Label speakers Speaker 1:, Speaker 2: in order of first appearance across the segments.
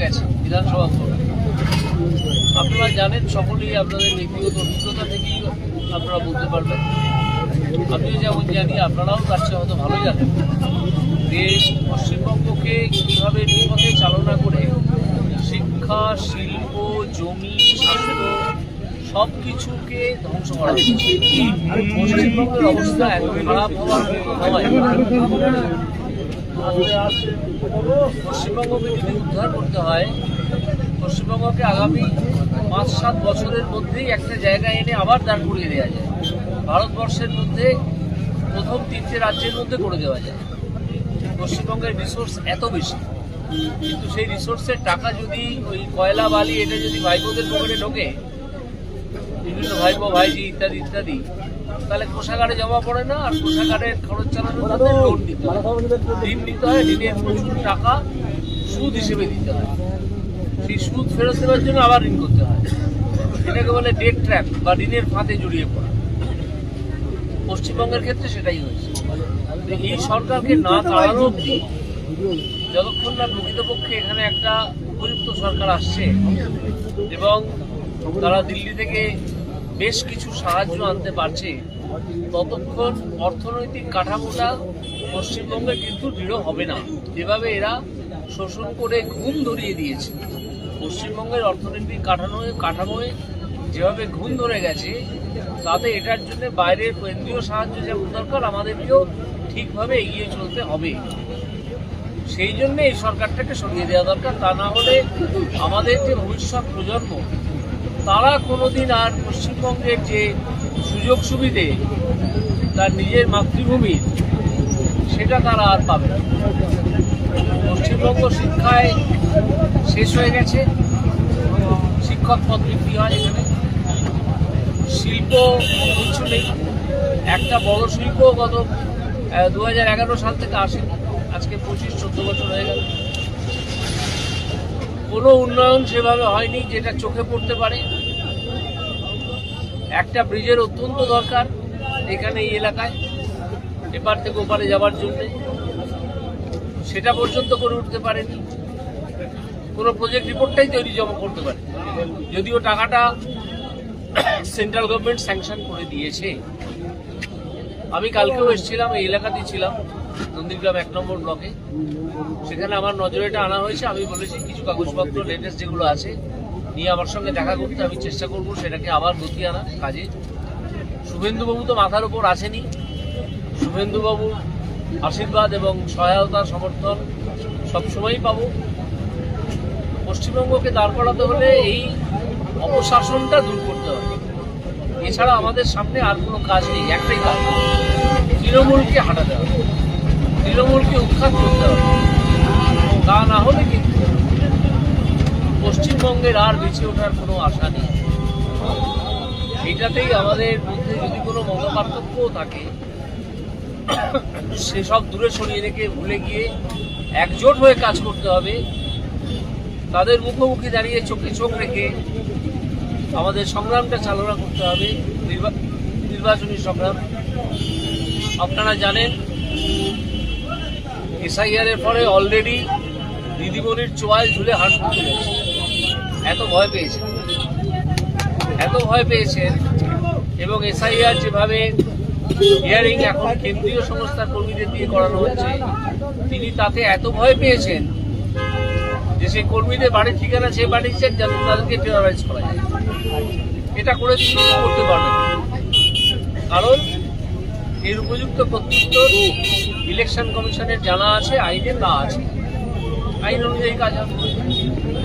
Speaker 1: গেছে বিধানসভা ভোট। আপনারা জানেন, সকলেই আপনাদের ব্যক্তিগত অভিজ্ঞতা থেকেই আপনারা বলতে পারবেন। আমিও যেমন জানি, আপনারাও তার চেয়ে হয়তো ভালো জানেন যে পশ্চিমবঙ্গকে কীভাবে বিপথে চালনা করে শিক্ষা, শিল্প, জমি, স্বাস্থ্য সব কিছুকে ধ্বংস করা হচ্ছে। পশ্চিমবঙ্গের অবস্থা এত খারাপ হওয়ার মতো নয়। পশ্চিমবঙ্গকে যদি উদ্ধার করতে হয়, পশ্চিমবঙ্গকে আগামী 5-7 বছরের মধ্যেই একটা জায়গায় এনে আবার দাঁড় করিয়ে দেওয়া যায়। ভারতবর্ষের মধ্যে প্রথম 3টে রাজ্যের মধ্যে করে দেওয়া যায়। পশ্চিমবঙ্গের রিসোর্স এত বেশি, কিন্তু সেই রিসোর্সের টাকা যদি ওই কয়লা বালি এটা যদি ভাইপোদের পকেটে ঢোকে, বিভিন্ন ভাইপো ভাইজি ইত্যাদি ইত্যাদি, তাহলে কোষাগারে জমা পড়ে না। আর কোষাগারের খরচ চালানোর জন্য লোন দিতে হয়, ঋণ নিতে হয়, ঋণের প্রচুর টাকা সুদ হিসেবে দিতে হয়। সেই সুদ ফেরত দেওয়ার জন্য আবার ঋণ করতে হয়। এটাকে বলে ডেট ট্র্যাপ বা ঋণের ফাঁদে জড়িয়ে পড়া। পশ্চিমবঙ্গের ক্ষেত্রে সেটাই হয়েছে। এই সরকারকে না তাড়ানো অবধি, যতক্ষণ না প্রকৃতপক্ষে এখানে একটা উপযুক্ত সরকার আসছে এবং তারা দিল্লি থেকে বেশ কিছু সাহায্য আনতে পারছে, ততক্ষণ অর্থনৈতিক কাঠামোটা পশ্চিমবঙ্গে কিন্তু দৃঢ় হবে না। যেভাবে এরা শোষণ করে ঘুম ধরিয়ে দিয়েছে, পশ্চিমবঙ্গের অর্থনৈতিক কাঠামোয় যেভাবে ঘুম ধরে গেছে, তাতে এটার জন্য বাইরের কেন্দ্রীয় সাহায্য যেমন দরকার, আমাদেরকেও ঠিকভাবে এগিয়ে চলতে হবে। সেই জন্য এই সরকারটাকে সরিয়ে দেওয়া দরকার। তা না হলে আমাদের যে ভবিষ্যৎ প্রজন্ম, তারা কোনোদিন আর পশ্চিমবঙ্গের যে সুযোগ সুবিধে তার নিজের মাতৃভূমির, সেটা তারা আর পাবে না। পশ্চিমবঙ্গ শিক্ষায় শেষ হয়ে গেছে, শিক্ষক পদ বিক্রি হয় এখানে, শিল্প কিছু নেই। একটা বড় শিল্প গত 2011 সাল থেকে আসেনি, আজকে 25-14 বছর হয়ে গেল। কোনো উন্নয়ন সেভাবে হয়নি যেটা চোখে পড়তে পারে। একটা ব্রিজের অত্যন্ত দরকার এখানে, এই এলাকায় এপার থেকে ওপারে যাওয়ার জন্য, সেটা পর্যন্ত করে উঠতে পারেনি। কোনো প্রজেক্ট রিপোর্টটাই তৈরি জমা করতে পারে, যদিও টাকাটা সেন্ট্রাল গভর্নমেন্ট স্যাংশন করে দিয়েছে। আমি কালকেও এসেছিলাম, এই এলাকাতেই ছিলাম, নন্দীগ্রাম 1 নম্বর ব্লকে। সেখানে আমার নজরে এটা আনা হয়েছে। আমি বলেছি কিছু কাগজপত্র লেটেস্ট যেগুলো আছে নিয়ে আমার সঙ্গে দেখা করতে। আমি চেষ্টা করব সেটাকে আবার গতি আনা কাজে। শুভেন্দুবাবু তো মাথার উপর আসেনি। শুভেন্দুবাবুর আশীর্বাদ এবং সহায়তা সমর্থন সবসময়ই পাবো। পশ্চিমবঙ্গকে দাঁড় করাতে হলে এই অপশাসনটা দূর করতে হবে। এছাড়া আমাদের সামনে আর কোনো কাজ নেই। একটাই কাজ, তৃণমূলকে হাঁটাতে হবে, তৃণমূলকে উৎখাত করতে হবে। তা না হলে কিন্তু পশ্চিমবঙ্গের আর বেঁচে ওঠার কোনো আশা নেই। এইটাতেই আমাদের মধ্যে যদি কোনো মতপার্থক্যও থাকে, সেসব দূরে সরিয়ে রেখে ভুলে গিয়ে একজোট হয়ে কাজ করতে হবে। তাদের মুখোমুখি দাঁড়িয়ে চোখে চোখ রেখে আমাদের সংগ্রামটা চালনা করতে হবে, নির্বাচনী সংগ্রাম। আপনারা জানেন, এসআইআর এর পরে অলরেডি দিদিমণির চোয়াল ঝুলে হাঁস করতে গেছে। এত ভয় পেয়েছেন। এবং এসআইআর যেভাবে হিয়ারিং এখন কেন্দ্রীয় সংস্থার কর্মীদের দিয়ে করানো হচ্ছে, তিনি তাতে এত ভয় পেয়েছেন যে সেই কর্মীদের বাড়ির ঠিকানা সে পাঠিয়েছেন যাতে তাদেরকে টেররাইজ করা যায়। এটা করে করতে পারবেন, কারণ এর উপযুক্ত প্রত্যুত্তর ইলেকশন কমিশনের জানা আছে, আইনের না আছে। আইন অনুযায়ী কাজ হবে।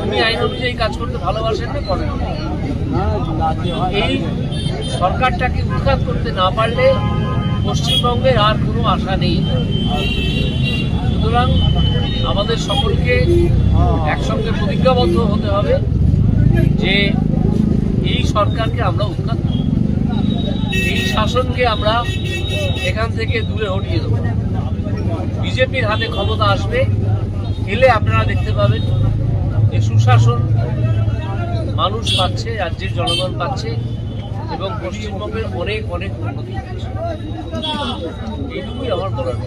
Speaker 1: উনি আইন অনুযায়ী কাজ করতে ভালোবাসেন না, করেন। এই সরকারটাকে উৎখাত করতে না পারলে পশ্চিমবঙ্গের আর কোনো আশা নেই। সুতরাং আমাদের সকলকে একসঙ্গে প্রতিজ্ঞাবদ্ধ হতে হবে যে এই সরকারকে আমরা উৎখাত করব, এই শাসনকে আমরা এখান থেকে দূরে হটিয়ে দেব। বিজেপির হাতে ক্ষমতা আসবে, এলে আপনারা দেখতে পাবেন যে সুশাসন মানুষ পাচ্ছে, রাজ্যের জনগণ পাচ্ছে এবং পশ্চিমবঙ্গের অনেক অনেক উন্নতি হচ্ছে। এইটুকুই আমার বলার।